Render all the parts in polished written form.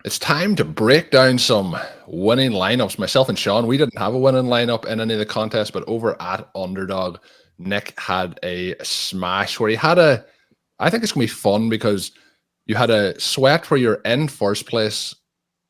It's time to break down some winning lineups. Myself and Shawn, we didn't have a winning lineup in any of the contests, but over at Underdog, Nick had a smash where he had I think it's going to be fun because you had a sweat where you're in first place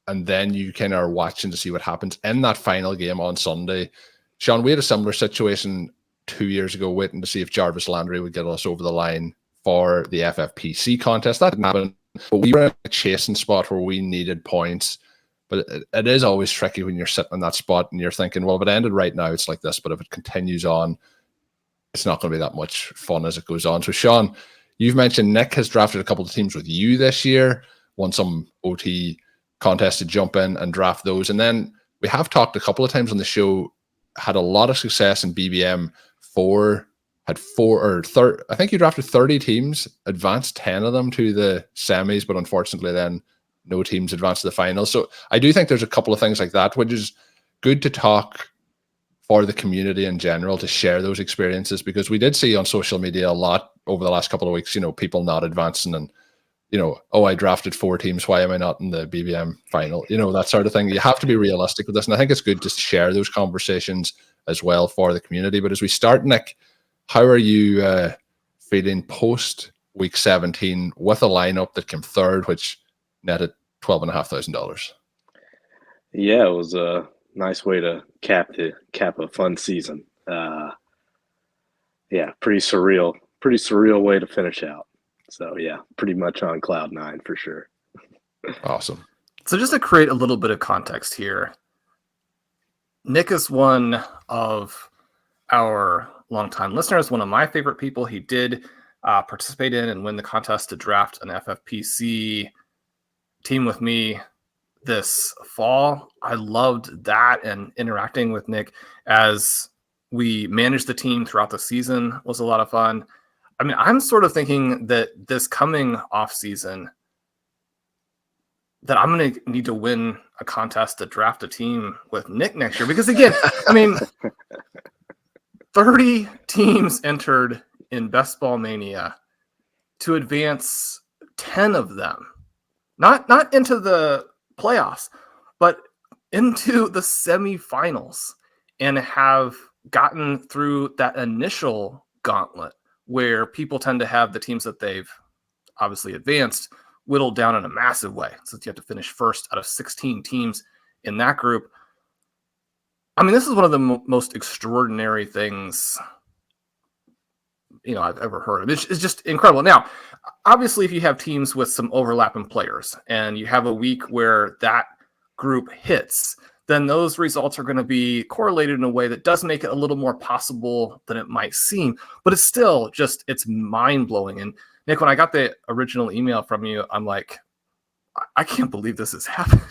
and then you kind of are watching to see what happens in that final game on Sunday. Shawn, we had a similar situation 2 years ago, waiting to see if Jarvis Landry would get us over the line for the FFPC contest. That didn't happen. But we were in a chasing spot where we needed points. But it is always tricky when you're sitting in that spot and you're thinking, well, if it ended right now, it's like this. But if it continues on, it's not going to be that much fun as it goes on. So, Shawn, you've mentioned Nick has drafted a couple of teams with you this year, won some OT contests to jump in and draft those. And then we have talked a couple of times on the show, had a lot of success in BBM 4. Had I think you drafted 30 teams, advanced 10 of them to the semis, but unfortunately then no teams advanced to the finals. So I do think there's a couple of things like that, which is good to talk for the community in general, to share those experiences, because we did see on social media a lot over the last couple of weeks, people not advancing and, oh, I drafted 4 teams, why am I not in the BBM final? That sort of thing. You have to be realistic with this. And I think it's good to share those conversations as well for the community. But as we start, Nick, how are you feeling post week 17 with a lineup that came third, which netted $12,500? Yeah, it was a nice way to cap a fun season. Yeah, pretty surreal way to finish out. So yeah, pretty much on cloud 9 for sure. Awesome. So just to create a little bit of context here, Nick is one of our longtime listeners, one of my favorite people. He did participate in and win the contest to draft an FFPC team with me this fall. I loved that, and interacting with Nick as we managed the team throughout the season was a lot of fun. I mean, I'm sort of thinking that this coming off season that I'm going to need to win a contest to draft a team with Nick next year, because again, I mean, 30 teams entered in Best Ball Mania. To advance 10 of them, not into the playoffs, but into the semifinals, and have gotten through that initial gauntlet where people tend to have the teams that they've obviously advanced whittled down in a massive way, since you have to finish first out of 16 teams in that group. I mean, this is one of the most extraordinary things I've ever heard of. It's just incredible. Now, obviously, if you have teams with some overlapping players and you have a week where that group hits, then those results are going to be correlated in a way that does make it a little more possible than it might seem. But it's still it's mind-blowing. And Nick, when I got the original email from you, I'm like, I can't believe this has happened.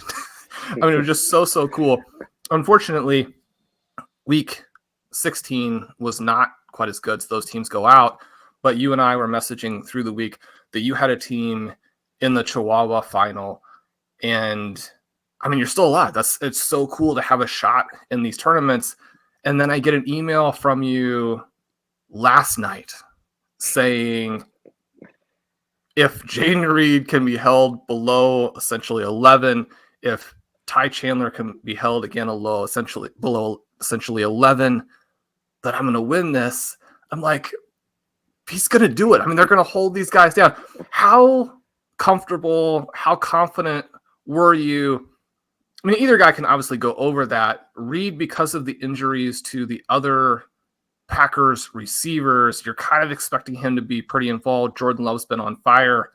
I mean, it was just so cool. Unfortunately, week 16 was not quite as good, so those teams go out. But you and I were messaging through the week that you had a team in the Chihuahua final, and I mean, you're still alive. It's so cool to have a shot in these tournaments. And then I get an email from you last night saying, if Jaden Reed can be held below essentially 11, if Ty Chandler can be held again below essentially 11, that I'm going to win this. I'm like, he's going to do it. I mean, they're going to hold these guys down. How comfortable, how confident were you? I mean, either guy can obviously go over that. Reed, because of the injuries to the other Packers receivers, you're kind of expecting him to be pretty involved. Jordan Love's been on fire.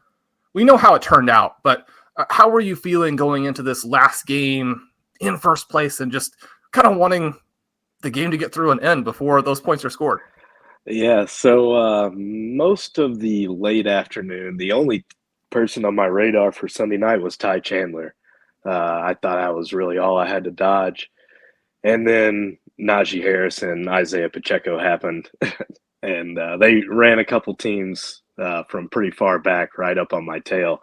We know how it turned out, but how were you feeling going into this last game in first place and just kind of wanting the game to get through and end before those points are scored? Yeah, so most of the late afternoon, the only person on my radar for Sunday night was Ty Chandler. I thought that was really all I had to dodge. And then Najee Harris and Isaiah Pacheco happened, and they ran a couple teams from pretty far back right up on my tail.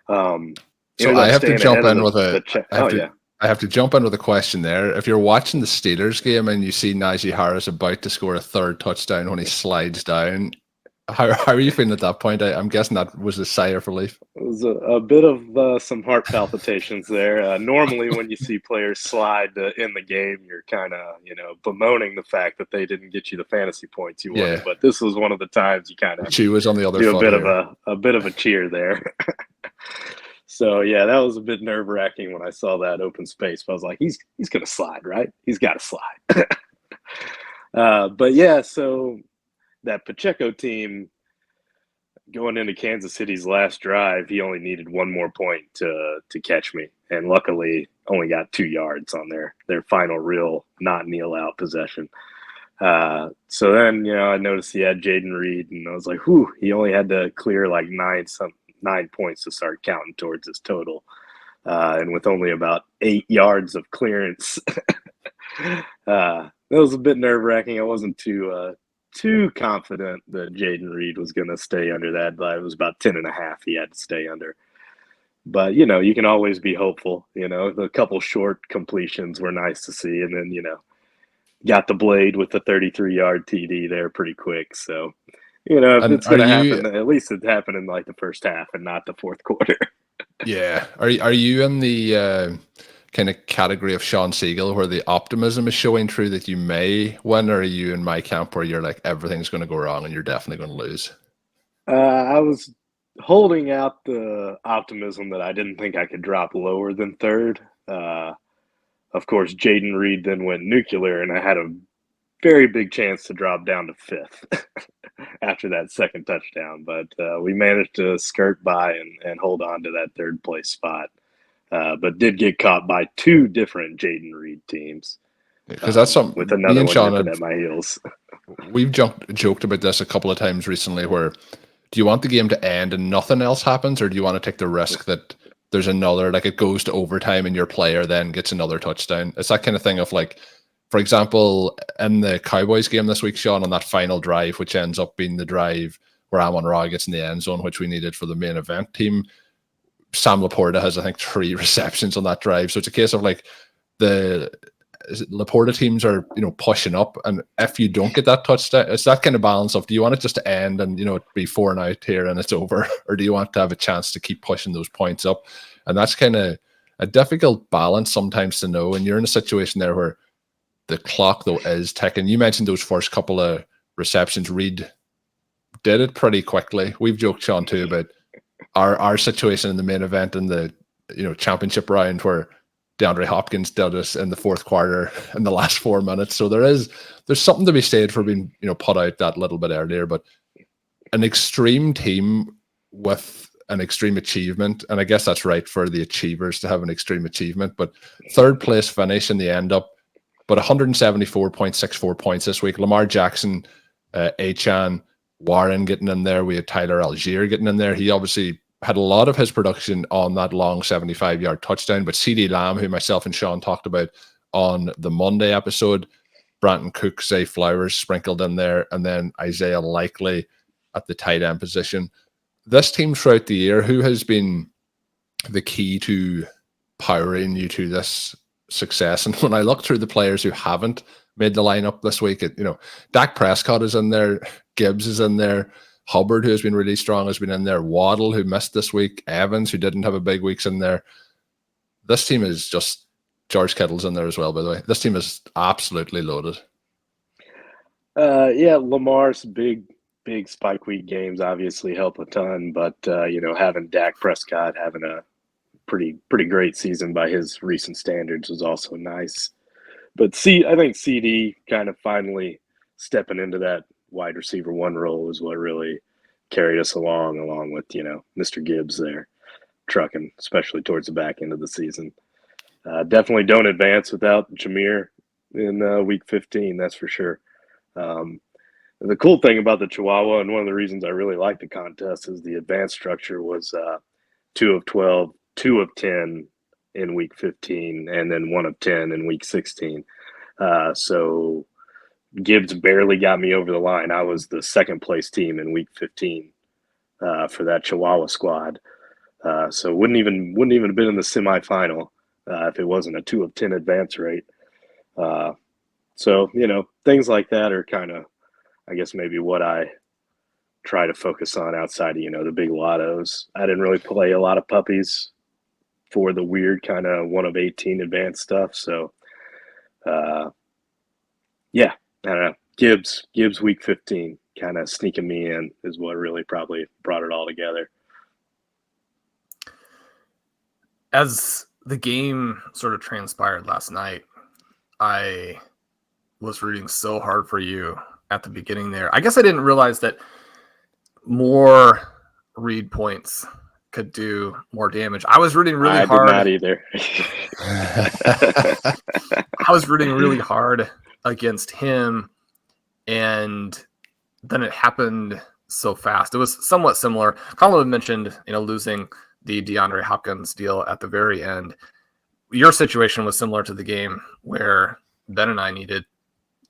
So I have to jump in with I have to jump in with a question there. If you're watching the Steelers game and you see Najee Harris about to score a third touchdown when he slides down, How are you feeling at that point? I'm guessing that was a sigh of relief. It was a bit of some heart palpitations there. Normally, when you see players slide in the game, you're kind of, bemoaning the fact that they didn't get you the fantasy points you wanted. Yeah. But this was one of the times you kind of She was on the other do foot a bit of a cheer there. So yeah, that was a bit nerve wracking when I saw that open space. But I was like, he's gonna slide, right? He's got to slide. But yeah, so that Pacheco team going into Kansas City's last drive, he only needed one more point to catch me, and luckily only got 2 yards on their final real not kneel out possession. So then I noticed he had Jaden Reed, and I was like, whew, he only had to clear like 9 points to start counting towards his total, and with only about 8 yards of clearance. That was a bit nerve wracking. I wasn't too confident that Jaden Reed was going to stay under that, but it was about 10.5 he had to stay under. But, you can always be hopeful. The couple short completions were nice to see. And then, got the blade with the 33-yard TD there pretty quick. So, if it's going to happen, at least it happened in like the first half and not the fourth quarter. Yeah. Are you in the kind of category of Shawn Siegele where the optimism is showing through that you may win, or are you in my camp where you're like everything's going to go wrong and you're definitely going to lose? I was holding out the optimism that I didn't think I could drop lower than third. Of course, Jaden Reed then went nuclear, and I had a very big chance to drop down to fifth after that second touchdown. But we managed to skirt by and hold on to that third place spot. But did get caught by 2 different Jaden Reed teams. Because that's something with another me and one Shawn nipping at my heels. We've joked about this a couple of times recently where do you want the game to end and nothing else happens, or do you want to take the risk that there's another, like it goes to overtime and your player then gets another touchdown? It's that kind of thing of like, for example, in the Cowboys game this week, Shawn, on that final drive, which ends up being the drive where Amon-Ra gets in the end zone, which we needed for the main event team. Sam Laporta has, I think, 3 receptions on that drive. So it's a case of like the Laporta teams are, pushing up. And if you don't get that touchdown, it's that kind of balance of, do you want it just to end and, be 4 and out here and it's over? Or do you want to have a chance to keep pushing those points up? And that's kind of a difficult balance sometimes to know. And you're in a situation there where the clock, though, is ticking. You mentioned those first couple of receptions. Reed did it pretty quickly. We've joked, Shawn, too, about our situation in the main event in the championship round where DeAndre Hopkins did us in the fourth quarter in the last 4 minutes. So there's something to be said for being put out that little bit earlier. But an extreme team with an extreme achievement, and I guess that's right for the achievers to have an extreme achievement. But third place finish in the end up, but 174.64 points this week. Lamar Jackson, Achan, Warren getting in there. We had Tyler Algier getting in there. He obviously had a lot of his production on that long 75-yard touchdown, but CeeDee Lamb, who myself and Shawn talked about on the Monday episode, Brandon Cook, Zay Flowers sprinkled in there, and then Isaiah Likely at the tight end position. This team throughout the year, who has been the key to powering you to this success? And when I look through the players who haven't made the lineup this week, Dak Prescott is in there, Gibbs is in there, Hubbard, who has been really strong, has been in there, Waddle, who missed this week, Evans, who didn't have a big week's in there. This team is just, George Kittle's in there as well, by the way. This team is absolutely loaded. Yeah, Lamar's big spike week games obviously help a ton, but having Dak Prescott having a pretty great season by his recent standards was also nice. But I think CD kind of finally stepping into that wide receiver 1 role is what really carried us along with Mr. Gibbs there trucking, especially towards the back end of the season. Definitely don't advance without Jameer in week 15, that's for sure. The cool thing about the Chihuahua, and one of the reasons I really like the contest, is the advanced structure was 2 of 12, 2 of 10 in week 15, and then 1 of 10 in week 16. So Gibbs barely got me over the line. I was the second place team in week 15 for that Chihuahua squad. So wouldn't even have been in the semifinal if it wasn't a 2 of 10 advance rate. So things like that are kind of, I guess, maybe what I try to focus on outside of, the big lottos. I didn't really play a lot of puppies for the weird kind of 1 of 18 advanced stuff. So, yeah, I don't know. Gibbs week 15 kind of sneaking me in is what really probably brought it all together. As the game sort of transpired last night, I was rooting so hard for you at the beginning there. I guess I didn't realize that more read points could do more damage. I was rooting really hard. I did not either. I was rooting really hard against him, and then it happened so fast. It was somewhat similar. Colm mentioned, losing the DeAndre Hopkins deal at the very end. Your situation was similar to the game where Ben and I needed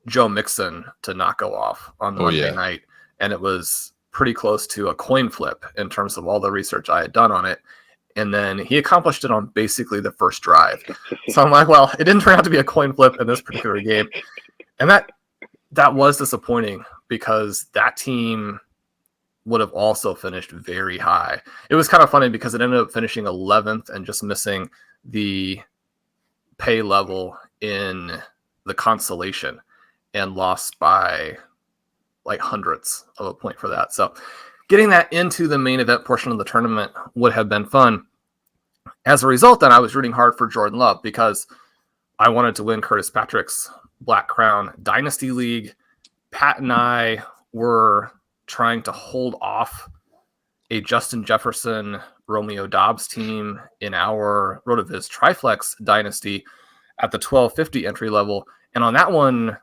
Joe Mixon to not go off on Monday night, and it was pretty close to a coin flip in terms of all the research I had done on it. And then he accomplished it on basically the first drive. So I'm like, well, it didn't turn out to be a coin flip in this particular game. And that was disappointing because that team would have also finished very high. It was kind of funny because it ended up finishing 11th and just missing the pay level in the consolation and lost by like hundredths of a point for that. So getting that into the main event portion of the tournament would have been fun. As a result, then I was rooting hard for Jordan Love because I wanted to win Curtis Patrick's Black Crown Dynasty League. Pat and I were trying to hold off a Justin Jefferson, Romeo Dobbs team in our RotoViz Triflex Dynasty at the 1250 entry level. And on that one,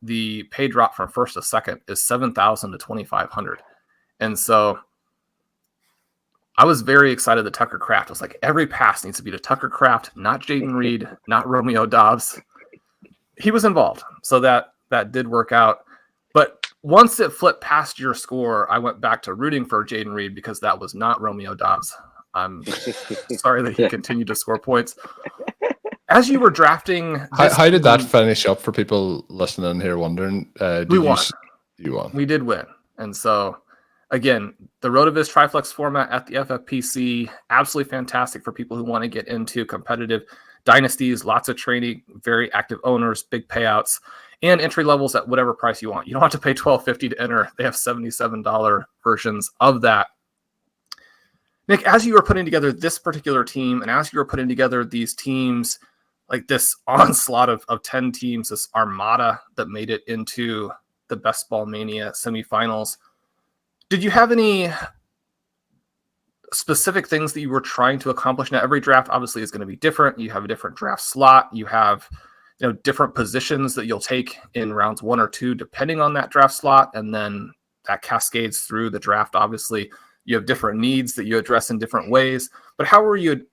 the pay drop from first to second is 7,000 to 2,500. And so I was very excited that Tucker Kraft was like, every pass needs to be to Tucker Kraft, not Jaden Reed, not Romeo Dobbs. He was involved. So that did work out. But once it flipped past your score, I went back to rooting for Jaden Reed because that was not Romeo Dobbs. I'm sorry that he continued to score points. As you were drafting... How did that finish up for people listening here wondering? We won. You won. We did win. And so, again, the RotoViz Triflex format at the FFPC, absolutely fantastic for people who want to get into competitive dynasties, lots of training, very active owners, big payouts, and entry levels at whatever price you want. You don't have to pay $12.50 to enter. They have $77 versions of that. Nick, as you were putting together this particular team, and as you were putting together these teams, like this onslaught of 10 teams, this armada that made it into the Best Ball Mania semifinals, did you have any specific things that you were trying to accomplish? Now, every draft obviously is going to be different. You have a different draft slot. You have different positions that you'll take in rounds 1 or 2, depending on that draft slot. And then that cascades through the draft. Obviously, you have different needs that you address in different ways. But how were you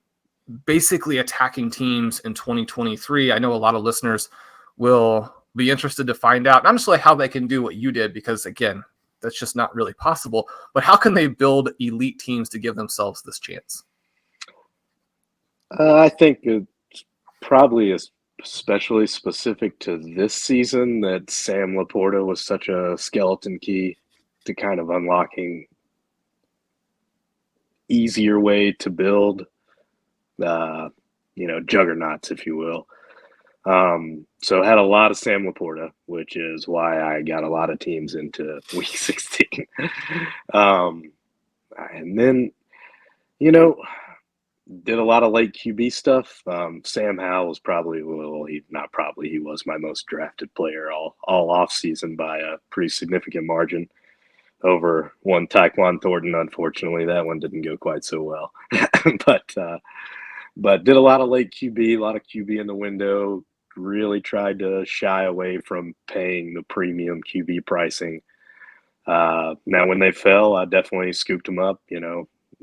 basically attacking teams in 2023? I know a lot of listeners will be interested to find out, not necessarily how they can do what you did, because again, that's just not really possible, but how can they build elite teams to give themselves this chance? I think it's probably especially specific to this season that Sam Laporta was such a skeleton key to kind of unlocking easier way to build, juggernauts, if you will. So I had a lot of Sam Laporta, which is why I got a lot of teams into week 16. And then, did a lot of late QB stuff. Sam Howell was he was my most drafted player all off season by a pretty significant margin over one Tyquan Thornton. Unfortunately, that one didn't go quite so well, but did a lot of late QB, a lot of QB in the window. Really tried to shy away from paying the premium QB pricing. Now, when they fell, I definitely scooped them up.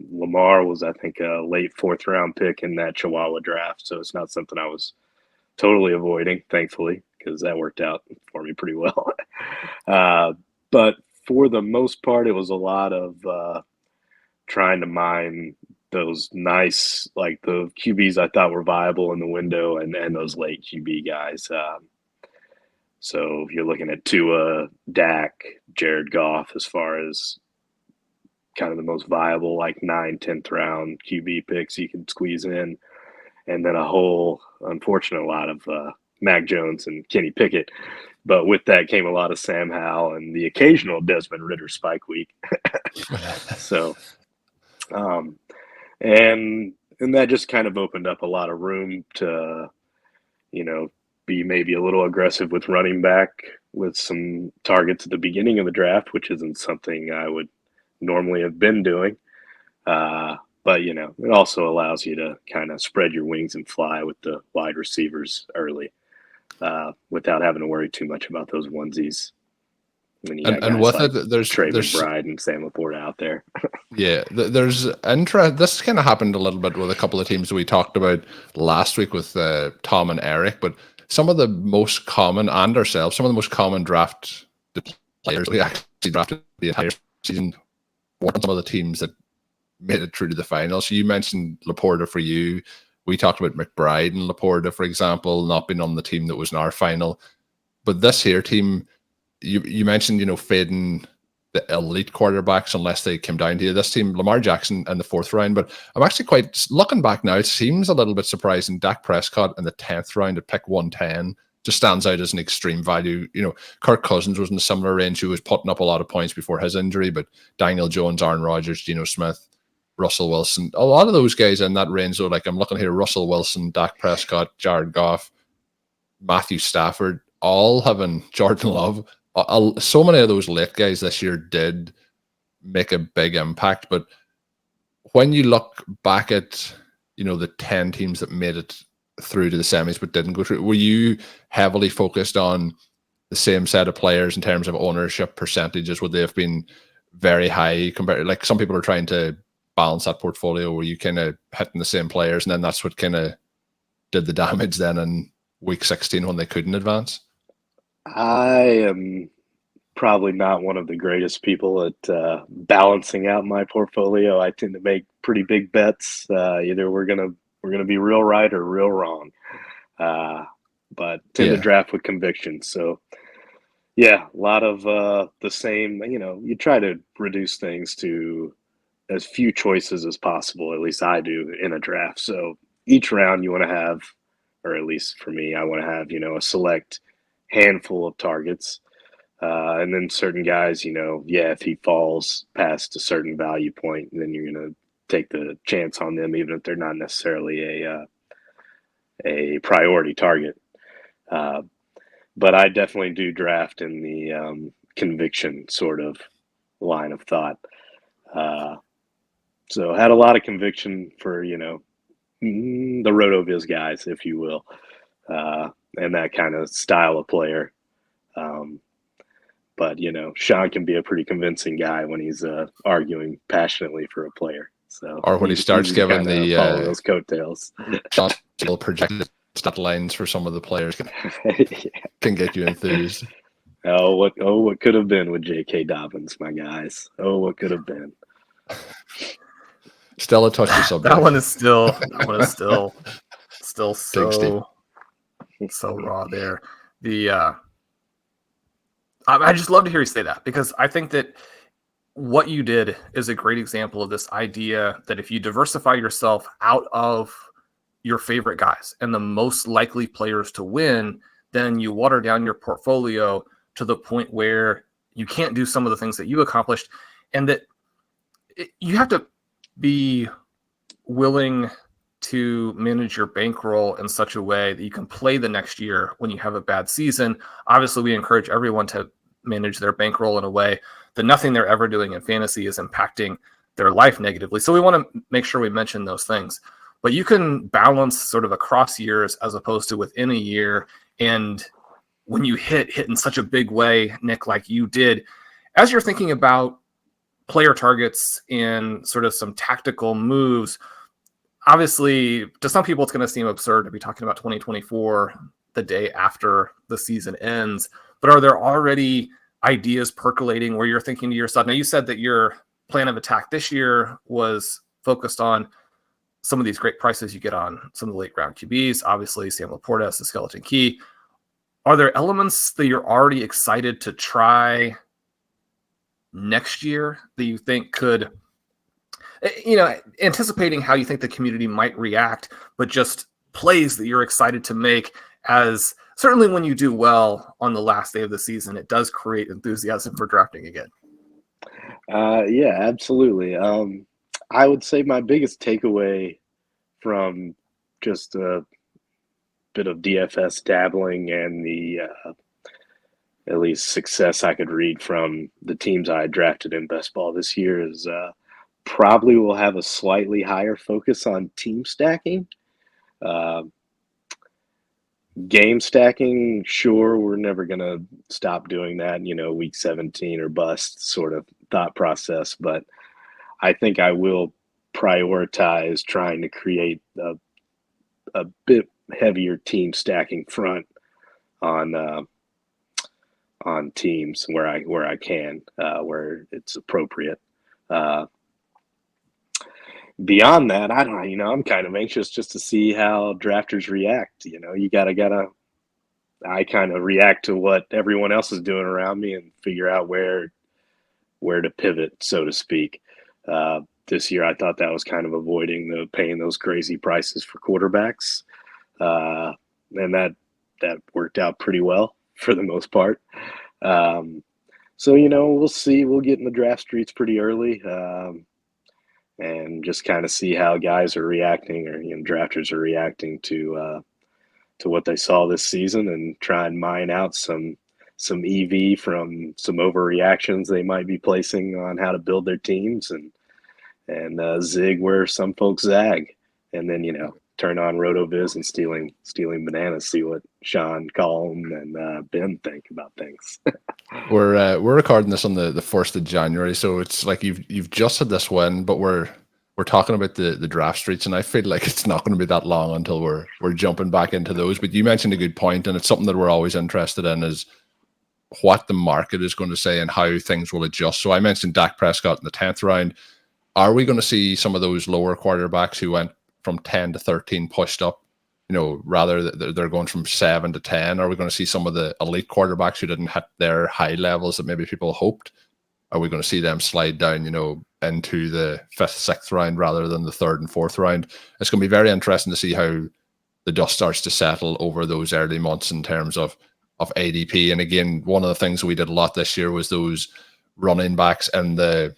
Lamar was, I think, a late 4th round pick in that Chihuahua draft. So it's not something I was totally avoiding, thankfully, because that worked out for me pretty well. But for the most part, it was a lot of trying to mine those nice, like the QBs I thought were viable in the window and those late QB guys. So if you're looking at Tua, Dak, Jared Goff, as far as kind of the most viable, like 9th, 10th round QB picks you can squeeze in. And then a whole unfortunate lot of Mac Jones and Kenny Pickett. But with that came a lot of Sam Howell and the occasional Desmond Ridder spike week. So, and that just kind of opened up a lot of room to, be maybe a little aggressive with running back with some targets at the beginning of the draft, which isn't something I would normally have been doing. But, it also allows you to kind of spread your wings and fly with the wide receivers early without having to worry too much about those onesies. And with like it, there's McBride and Sam Laporta out there. Yeah, there's interest. This kind of happened a little bit with a couple of teams we talked about last week with Tom and Eric, but some of the most common, and ourselves, some of the most common draft players we actually drafted the entire season were some of the teams that made it through to the finals. So you mentioned Laporta for you. We talked about McBride and Laporta, for example, not being on the team that was in our final. But this here team, you mentioned, fading the elite quarterbacks unless they came down to you. This team, Lamar Jackson in the 4th round, but I'm actually quite, looking back now, it seems a little bit surprising. Dak Prescott in the 10th round at pick 110 just stands out as an extreme value. Kirk Cousins was in a similar range, who was putting up a lot of points before his injury, but Daniel Jones, Aaron Rodgers, Geno Smith, Russell Wilson, a lot of those guys in that range. So like I'm looking here, Russell Wilson, Dak Prescott, Jared Goff, Matthew Stafford, all having Jordan Love. So many of those late guys this year did make a big impact. But when you look back at, the 10 teams that made it through to the semis but didn't go through, were you heavily focused on the same set of players in terms of ownership percentages? Would they have been very high compared? Like some people are trying to balance that portfolio where you kind of hitting the same players, and then that's what kind of did the damage then in week 16 when they couldn't advance? I am probably not one of the greatest people at balancing out my portfolio. I tend to make pretty big bets. Either we're gonna be real right or real wrong. But tend to draft with conviction. So yeah, a lot of the same. You try to reduce things to as few choices as possible. At least I do in a draft. So each round you want to have, or at least for me, I want to have a select handful of targets, and then certain guys, if he falls past a certain value point, then you're going to take the chance on them, even if they're not necessarily a priority target. But I definitely do draft in the conviction sort of line of thought. So had a lot of conviction for, the RotoViz guys, if you will, and that kind of style of player. But, Shawn can be a pretty convincing guy when he's arguing passionately for a player. So, or when he starts giving the follow those coattails. Projected stat lines for some of the players can get you enthused. What could have been with J.K. Dobbins, my guys? Oh, what could have been? Still a touchy subject. That one is still so raw there. I just love to hear you say that, because I think that what you did is a great example of this idea that if you diversify yourself out of your favorite guys and the most likely players to win, then you water down your portfolio to the point where you can't do some of the things that you accomplished, and that you have to be willing to manage your bankroll in such a way that you can play the next year when you have a bad season. Obviously, we encourage everyone to manage their bankroll in a way that nothing they're ever doing in fantasy is impacting their life negatively. So we want to make sure we mention those things. But you can balance sort of across years as opposed to within a year. And when you hit in such a big way, Nick, like you did, as you're thinking about player targets and sort of some tactical moves, obviously, to some people, it's going to seem absurd to be talking about 2024 the day after the season ends. But are there already ideas percolating where you're thinking to yourself? Now, you said that your plan of attack this year was focused on some of these great prices you get on some of the late round QBs. Obviously, Sam Laporta is the skeleton key. Are there elements that you're already excited to try next year that you think could anticipating how you think the community might react, but just plays that you're excited to make, as certainly when you do well on the last day of the season, it does create enthusiasm for drafting again. Yeah, absolutely. I would say my biggest takeaway from just a bit of DFS dabbling and the at least success I could read from the teams I drafted in Best Ball this year is probably will have a slightly higher focus on team stacking. Game stacking, sure, we're never going to stop doing that, week 17 or bust sort of thought process, but I think I will prioritize trying to create a bit heavier team stacking front on teams where I can, where it's appropriate. Beyond that, I don't know. I'm kind of anxious just to see how drafters react. You gotta. I kind of react to what everyone else is doing around me and figure out where to pivot, so to speak. This year, I thought that was kind of avoiding paying those crazy prices for quarterbacks, and that worked out pretty well for the most part. So we'll see. We'll get in the draft streets pretty early. And just kind of see how guys are reacting, or drafters are reacting to what they saw this season, and try and mine out some EV from some overreactions they might be placing on how to build their teams, and zig where some folks zag, and then turn on RotoViz and stealing bananas, see what Shawn, Colm, and Ben think about things. We're recording this on the 1st of January, so it's like you've just had this win, but we're talking about the draft streets, and I feel like it's not going to be that long until we're jumping back into those. But you mentioned a good point, and it's something that we're always interested in, is what the market is going to say and how things will adjust. So I mentioned Dak Prescott in the 10th round. Are we going to see some of those lower quarterbacks who went from 10 to 13 pushed up? Rather they're going from 7 to 10. Are we going to see some of the elite quarterbacks who didn't hit their high levels that maybe people hoped? Are we going to see them slide down, into the 5th, 6th round rather than the 3rd and 4th round? It's going to be very interesting to see how the dust starts to settle over those early months in terms of ADP. And again, one of the things we did a lot this year was those running backs in the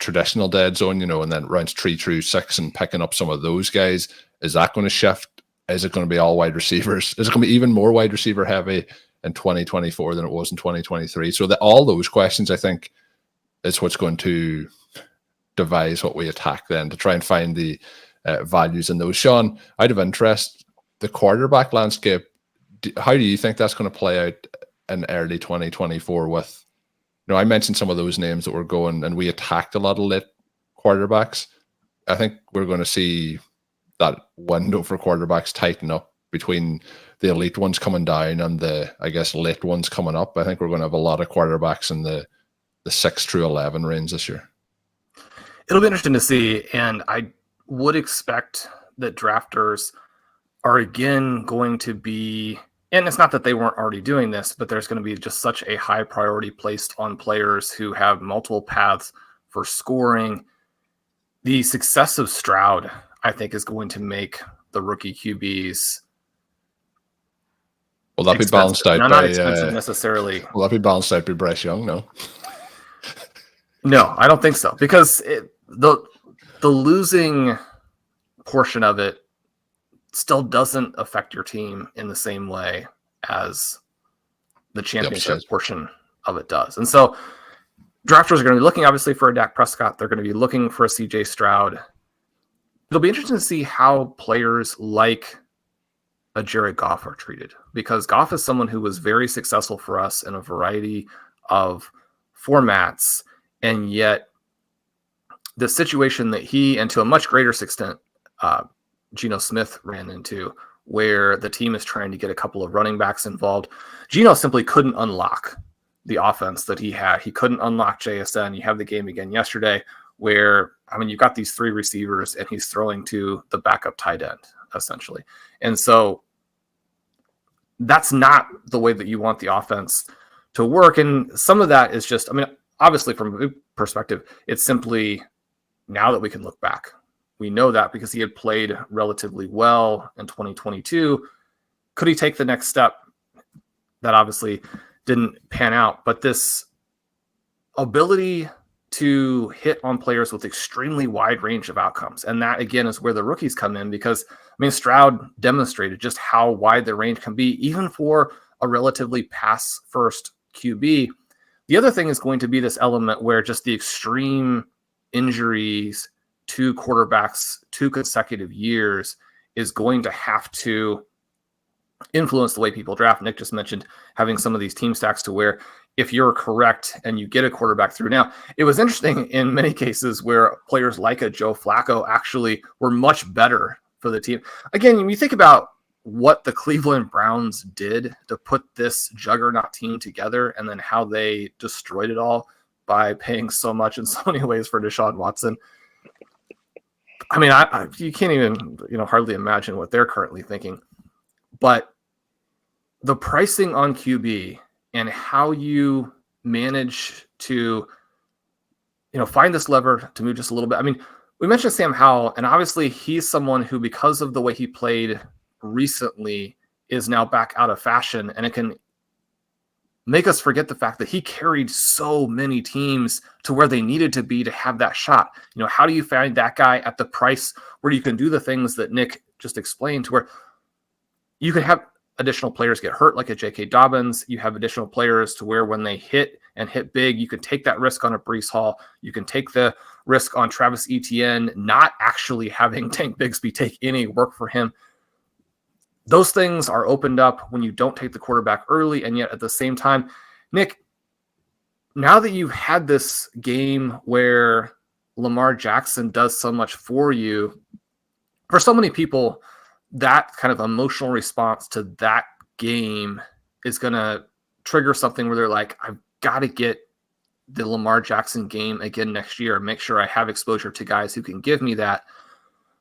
traditional dead zone, and then rounds 3 through 6 and picking up some of those guys. Is that going to shift? Is it going to be all wide receivers? Is it going to be even more wide receiver heavy in 2024 than it was in 2023? So all those questions, I think, is what's going to devise what we attack then to try and find the values in those. Shawn, out of interest, the quarterback landscape, how do you think that's going to play out in early 2024 with, I mentioned some of those names that were going, and we attacked a lot of lit quarterbacks. I think we're going to see that window for quarterbacks tighten up between the elite ones coming down and the, I guess, lit ones coming up. I think we're going to have a lot of quarterbacks in the 6 through 11 range this year. It'll be interesting to see, and I would expect that drafters are again going to be, and it's not that they weren't already doing this, but there's going to be just such a high priority placed on players who have multiple paths for scoring. The success of Stroud, I think, is going to make the rookie QBs. Will that be balanced out not expensive necessarily. Will that be balanced out by Bryce Young? No. No, I don't think so, because the losing portion of it still doesn't affect your team in the same way as the championship portion of it does. And so drafters are going to be looking, obviously, for a Dak Prescott. They're going to be looking for a CJ Stroud. It'll be interesting to see how players like a Jared Goff are treated, because Goff is someone who was very successful for us in a variety of formats, and yet the situation that he, and to a much greater extent, Geno Smith ran into, where the team is trying to get a couple of running backs involved. Geno simply couldn't unlock the offense that he had. He couldn't unlock JSN. You have the game again yesterday where, you've got these 3 receivers and he's throwing to the backup tight end, essentially. And so that's not the way that you want the offense to work. And some of that is just, obviously from a perspective, it's simply now that we can look back, we know that because he had played relatively well in 2022. Could he take the next step? That obviously didn't pan out, but this ability to hit on players with extremely wide range of outcomes. And that, again, is where the rookies come in, because, I mean, Stroud demonstrated just how wide the range can be, even for a relatively pass-first QB. The other thing is going to be this element where just the extreme injuries to quarterbacks 2 consecutive years is going to have to influence the way people draft. Nick just mentioned having some of these team stacks to where if you're correct and you get a quarterback through. Now, it was interesting in many cases where players like a Joe Flacco actually were much better for the team. Again, when you think about what the Cleveland Browns did to put this juggernaut team together and then how they destroyed it all by paying so much in so many ways for Deshaun Watson. I mean, you can't even, hardly imagine what they're currently thinking. But the pricing on QB and how you manage to, find this lever to move just a little bit. I mean, we mentioned Sam Howell, and obviously he's someone who, because of the way he played recently, is now back out of fashion, and it can make us forget the fact that he carried so many teams to where they needed to be to have that shot. How do you find that guy at the price where you can do the things that Nick just explained, to where you can have additional players get hurt, like a J.K. Dobbins. You have additional players to where when they hit and hit big, you can take that risk on a Breece Hall. You can take the risk on Travis Etienne, not actually having Tank Bigsby take any work for him. Those things are opened up when you don't take the quarterback early, and yet at the same time, Nick, now that you've had this game where Lamar Jackson does so much for you, for so many people, that kind of emotional response to that game is going to trigger something where they're like, I've got to get the Lamar Jackson game again next year and make sure I have exposure to guys who can give me that.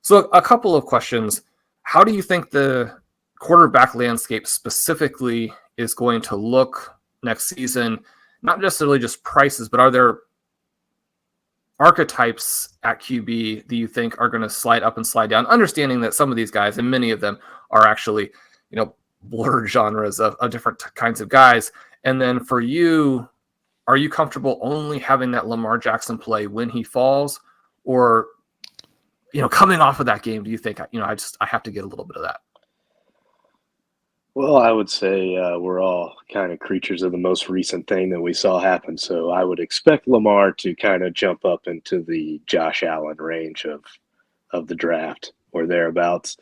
So a couple of questions. How do you think the quarterback landscape specifically is going to look next season? Not necessarily just prices, but are there archetypes at QB that you think are going to slide up and slide down, understanding that some of these guys, and many of them, are actually, blurred genres of different kinds of guys? And then for you, are you comfortable only having that Lamar Jackson play when he falls, or, coming off of that game, do you think, I have to get a little bit of that? Well, I would say we're all kind of creatures of the most recent thing that we saw happen. So I would expect Lamar to kind of jump up into the Josh Allen range of the draft or thereabouts.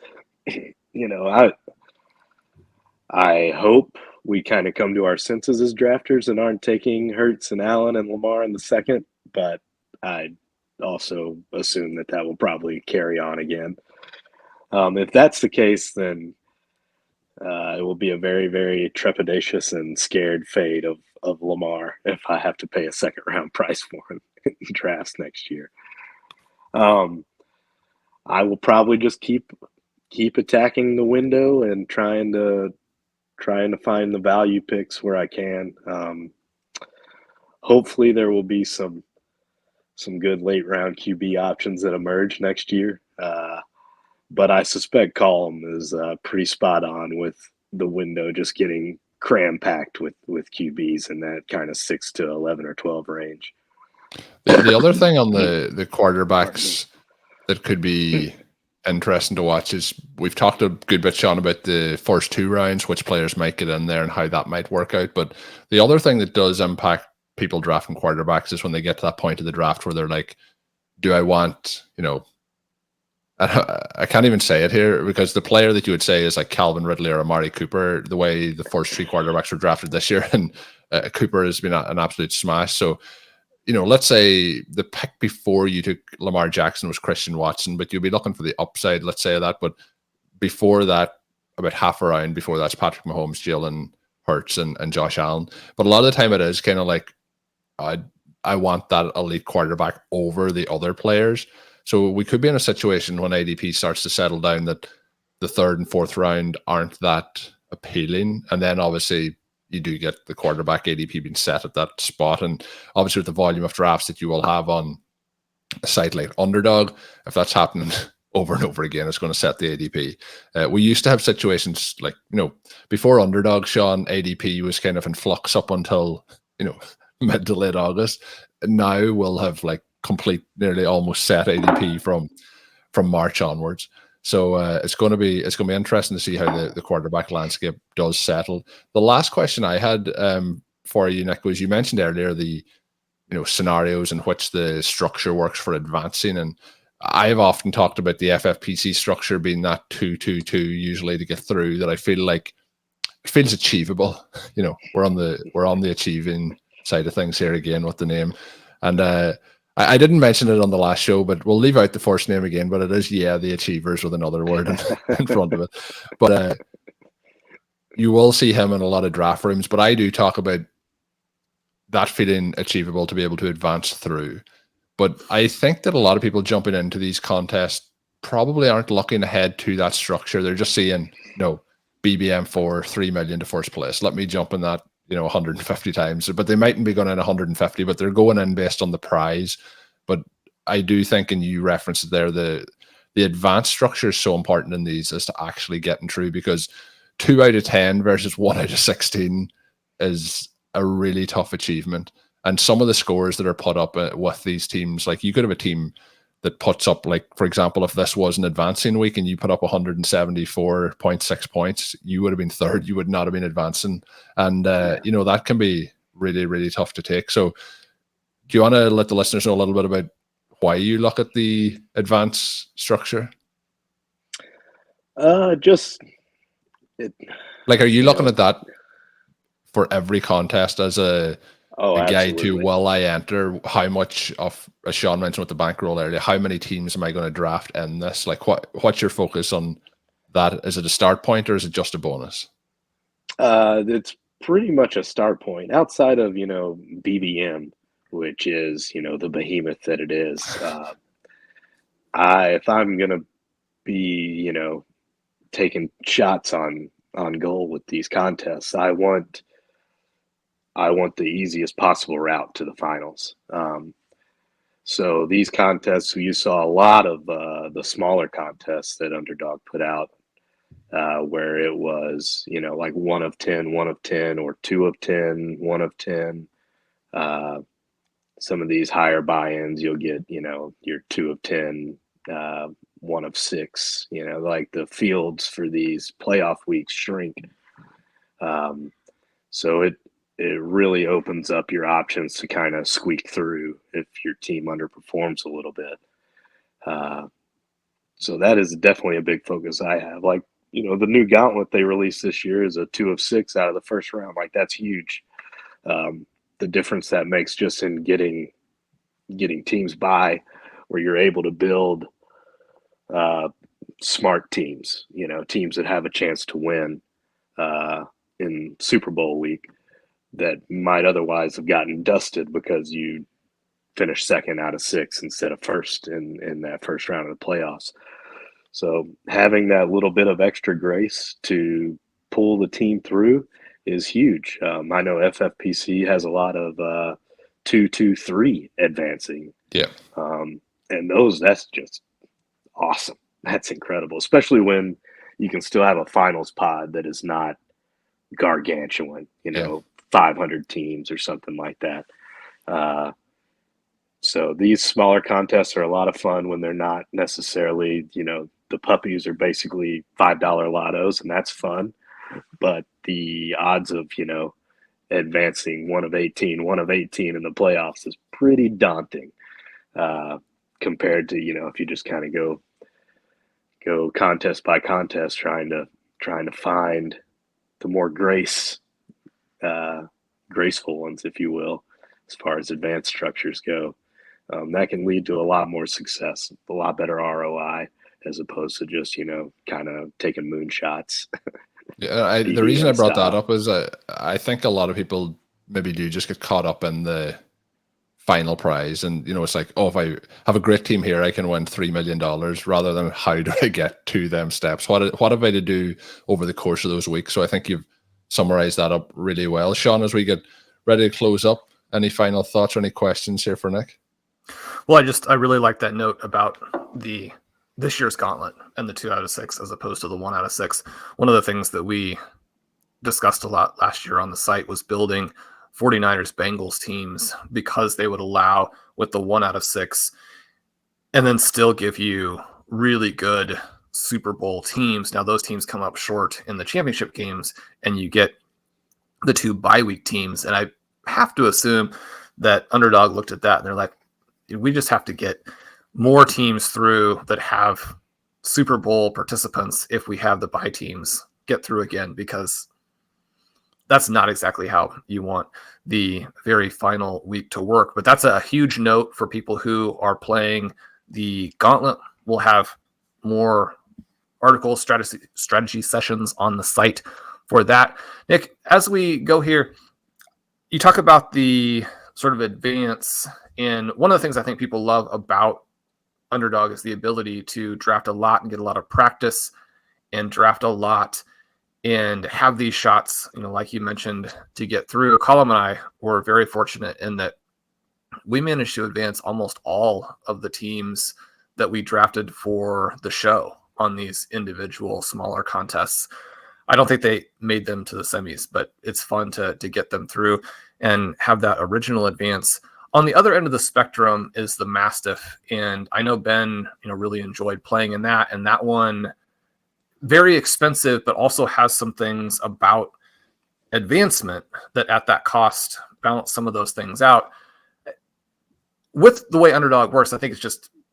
I hope we kind of come to our senses as drafters and aren't taking Hurts and Allen and Lamar in the second, but I also assume that will probably carry on again. If that's the case, then it will be a very, very trepidatious and scared fate of Lamar if I have to pay a second round price for him in drafts next year. I will probably just keep attacking the window and trying to find the value picks where I can. Hopefully there will be some good late round QB options that emerge next year. But I suspect Colm is pretty spot on with the window just getting cram-packed with QBs in that kind of 6 to 11 or 12 range. The other thing on the quarterbacks that could be interesting to watch is, we've talked a good bit, Shawn, about the first 2 rounds, which players might get in there and how that might work out. But the other thing that does impact people drafting quarterbacks is when they get to that point of the draft where they're like, do I want, I can't even say it here, because the player that you would say is like Calvin Ridley or Amari Cooper, the way the first 3 quarterbacks were drafted this year, and Cooper has been an absolute smash. So, let's say the pick before you took Lamar Jackson was Christian Watson, but you'll be looking for the upside, let's say that. But before that, about half a round before that's Patrick Mahomes, Jalen Hurts, and Josh Allen. But a lot of the time it is kind of like, I want that elite quarterback over the other players. So we could be in a situation when ADP starts to settle down that the 3rd and 4th round aren't that appealing. And then obviously you do get the quarterback ADP being set at that spot. And obviously with the volume of drafts that you will have on a site like Underdog, if that's happening over and over again, it's going to set the ADP. We used to have situations like, before Underdog, Shawn, ADP was kind of in flux up until, mid to late August. Now we'll have like complete, nearly almost set ADP from March onwards. So it's going to be interesting to see how the quarterback landscape does settle. The last question I had for you, Nick, was you mentioned earlier the scenarios in which the structure works for advancing, and I've often talked about the FFPC structure being that 2-2-2 usually to get through. That I feel like it feels achievable. We're on the achieving side of things here again with the name, and I didn't mention it on the last show, but we'll leave out the first name again. But it is the Achievers with another word in front of it. But you will see him in a lot of draft rooms. But I do talk about that feeling achievable to be able to advance through. But I think that a lot of people jumping into these contests probably aren't looking ahead to that structure. They're just seeing, BBM for 3 million to first place. Let me jump in that, 150 times. But they mightn't be going in 150, but they're going in based on the prize. But I do think, and you referenced it there, the advanced structure is so important in these as to actually getting through, because 2 out of 10 versus 1 out of 16 is a really tough achievement. And some of the scores that are put up with these teams, like you could have a team that puts up, like, for example, if this was an advancing week and you put up 174.6 points, you would have been third. You would not have been advancing. And, that can be really, really tough to take. So do you want to let the listeners know a little bit about why you look at the advanced structure? Are you looking at that for every contest as a guide to, will I enter how much of, as Shawn mentioned with the bankroll earlier, how many teams am I going to draft in this? Like, what's your focus on that? Is it a start point or is it just a bonus? It's pretty much a start point outside of, BBM, which is, the behemoth that it is. If I'm going to be, taking shots on goal with these contests, I want the easiest possible route to the finals. So these contests, you saw a lot of the smaller contests that Underdog put out, where it was, like 1 of 10, 1 of 10, or 2 of 10, 1 of 10. Some of these higher buy-ins, you'll get, your 2 of 10, 1 of 6. Like the fields for these playoff weeks shrink. So it really opens up your options to kind of squeak through if your team underperforms a little bit. So that is definitely a big focus I have. Like, the new gauntlet they released this year is a 2 of 6 out of the first round. Like, that's huge. The difference that makes just in getting teams by, where you're able to build smart teams, teams that have a chance to win in Super Bowl week, that might otherwise have gotten dusted because you finished second out of 6 instead of first in that first round of the playoffs. So having that little bit of extra grace to pull the team through is huge. I know FFPC has a lot of 2-2-3 advancing. Yeah. And that's just awesome. That's incredible, especially when you can still have a finals pod that is not gargantuan, 500 teams or something like that. So these smaller contests are a lot of fun when they're not necessarily, the puppies are basically $5 lottos, and that's fun. But the odds of, advancing 1 of 18 in the playoffs is pretty daunting compared to, if you just kind of go contest by contest, trying to find the more graceful ones, if you will, as far as advanced structures go. That can lead to a lot more success, a lot better ROI, as opposed to just, kind of taking moonshots. Yeah, the reason I brought that up is I think a lot of people maybe do just get caught up in the final prize. And, it's like, oh, if I have a great team here, I can win $3 million, rather than how do I get to them steps? What have I to do over the course of those weeks? So I think you've summarized that up really well. Shawn, as we get ready to close up, any final thoughts or any questions here for Nick? Well, I really like that note about this year's gauntlet and the 2 out of 6 as opposed to the 1 out of 6. One of the things that we discussed a lot last year on the site was building 49ers Bengals teams, because they would allow with the 1 out of 6 and then still give you really good Super Bowl teams. Now those teams come up short in the championship games and you get the 2 bye week teams. And I have to assume that Underdog looked at that and they're like, we just have to get more teams through that have Super Bowl participants if we have the bye teams get through again, because that's not exactly how you want the very final week to work. But that's a huge note for people who are playing the gauntlet. We'll have more articles, strategy sessions on the site for that. Nick, as we go here, you talk about the sort of advance. And one of the things I think people love about Underdog is the ability to draft a lot and get a lot of practice and draft a lot and have these shots, like you mentioned, to get through. Colm and I were very fortunate in that we managed to advance almost all of the teams that we drafted for the show on these individual smaller contests. I don't think they made them to the semis, but it's fun to get them through and have that original advance. On the other end of the spectrum is the Mastiff, and I know Ben, really enjoyed playing in that, and that one very expensive, but also has some things about advancement that at that cost balance some of those things out. With the way Underdog works, I think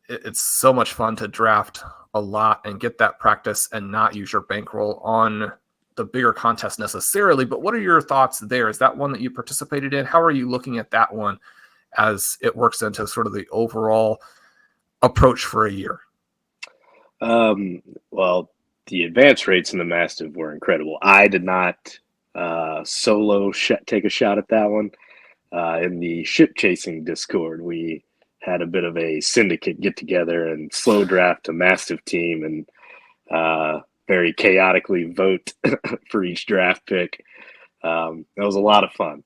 it's so much fun to draft a lot and get that practice and not use your bankroll on the bigger contest necessarily. But what are your thoughts there? Is that one that you participated in? How are you looking at that one as it works into sort of the overall approach for a year? Well, the advance rates in the Mastiff were incredible. I did not solo take a shot at that one. In the ship chasing Discord, we had a bit of a syndicate get together and slow draft a Mastiff team and very chaotically vote for each draft pick. It was a lot of fun.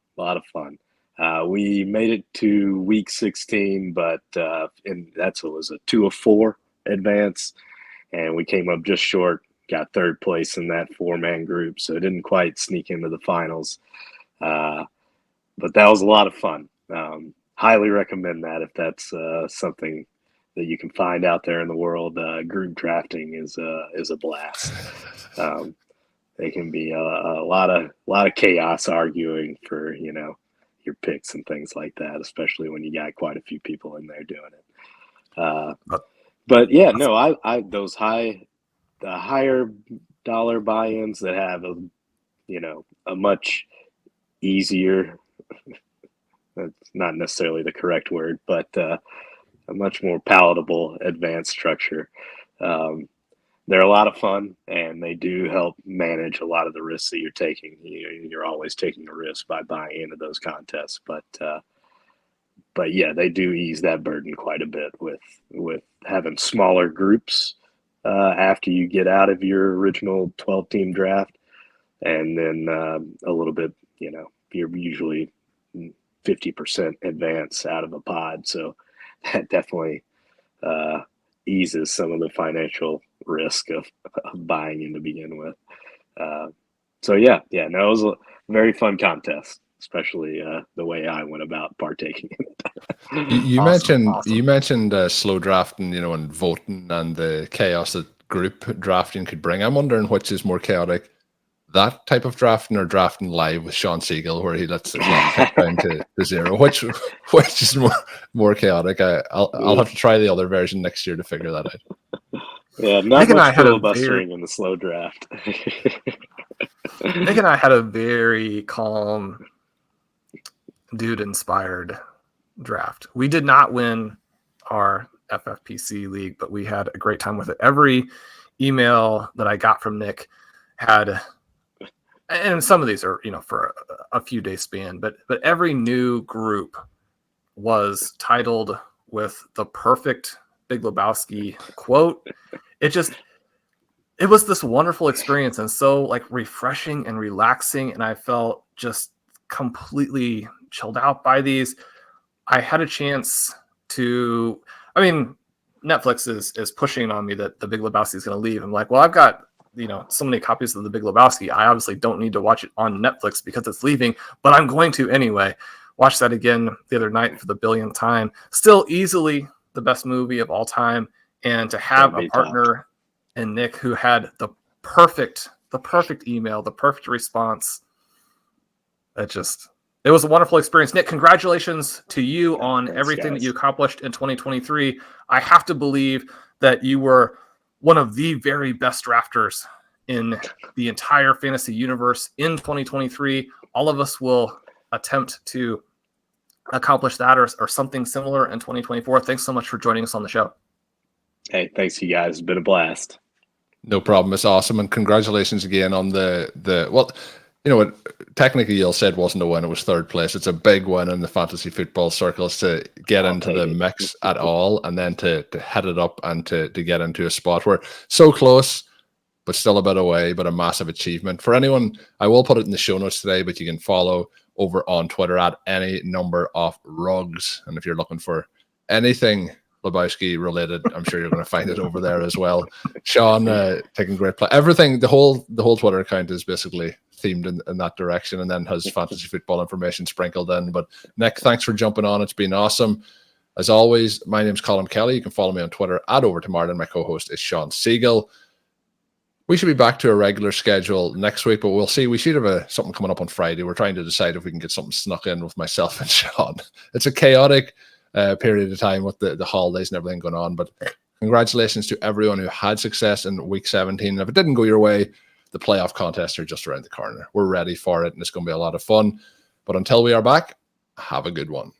We made it to week 16, but that's what was a 2 of 4 advance, and we came up just short. Got 3rd place in that 4-man group, so it didn't quite sneak into the finals. But that was a lot of fun. Highly recommend that if that's something that you can find out there in the world. Group drafting is a blast. They can be a lot of chaos arguing for your picks and things like that, especially when you got quite a few people in there doing it. But yeah, no, I those the higher dollar buy-ins that have a much easier, that's not necessarily the correct word, but a much more palatable advanced structure. They're a lot of fun, and they do help manage a lot of the risks that you're taking. You're always taking a risk by buying into those contests, but yeah, they do ease that burden quite a bit with having smaller groups after you get out of your original 12-team draft, and then a little bit, you're usually 50% advance out of a pod, so that definitely eases some of the financial risk of buying in to begin with. So no, it was a very fun contest, especially the way I went about partaking in it. You mentioned slow drafting, and voting and the chaos that group drafting could bring. I'm wondering which is more chaotic, that type of drafting or drafting live with Shawn Siegele, where he lets the clock tick down to 0. Which is more chaotic? I'll have to try the other version next year to figure that out. Yeah, not much filibustering in the slow draft. Nick and I had a very calm, dude-inspired draft. We did not win our FFPC league, but we had a great time with it. Every email that I got from Nick had, and some of these are, for a few day span, but every new group was titled with the perfect Big Lebowski quote. It was this wonderful experience and so refreshing and relaxing. And I felt just completely chilled out by these. I had a chance to, I mean, Netflix is pushing on me that The Big Lebowski is going to leave. I'm like, well, I've got, so many copies of The Big Lebowski. I obviously don't need to watch it on Netflix because it's leaving, but I'm going to anyway. Watched that again the other night for the billionth time. Still easily the best movie of all time. And to have a partner in Nick who had the perfect email, the perfect response, it was a wonderful experience. Nick, congratulations to you on everything that you accomplished in 2023. I have to believe that you were one of the very best drafters in the entire fantasy universe in 2023. All of us will attempt to accomplish that or something similar in 2024. Thanks so much for joining us on the show. Hey, thanks you guys. It's been a blast. No problem. It's awesome. And congratulations again on well, what technically Yale said wasn't a win. It was third place. It's a big win in the fantasy football circles to get into the mix at all, and then to head it up and to get into a spot where so close, but still a bit away, but a massive achievement. For anyone, I will put it in the show notes today, but you can follow over on Twitter at any number of rugs. And if you're looking for anything Lebowski related, I'm sure you're going to find it over there as well. Shawn taking great play. Everything, the whole Twitter account is basically themed in that direction, and then has fantasy football information sprinkled in. But Nick, thanks for jumping on. It's been awesome. As always, my name's Colm Kelly. You can follow me on Twitter at @OverToMartin. My co-host is Shawn Siegele. We should be back to a regular schedule next week, but we'll see. We should have something coming up on Friday. We're trying to decide if we can get something snuck in with myself and Shawn. It's a chaotic period of time with the holidays and everything going on, but congratulations to everyone who had success in week 17. And if it didn't go your way, the playoff contests are just around the corner. We're ready for it, and it's going to be a lot of fun. But until we are back, have a good one.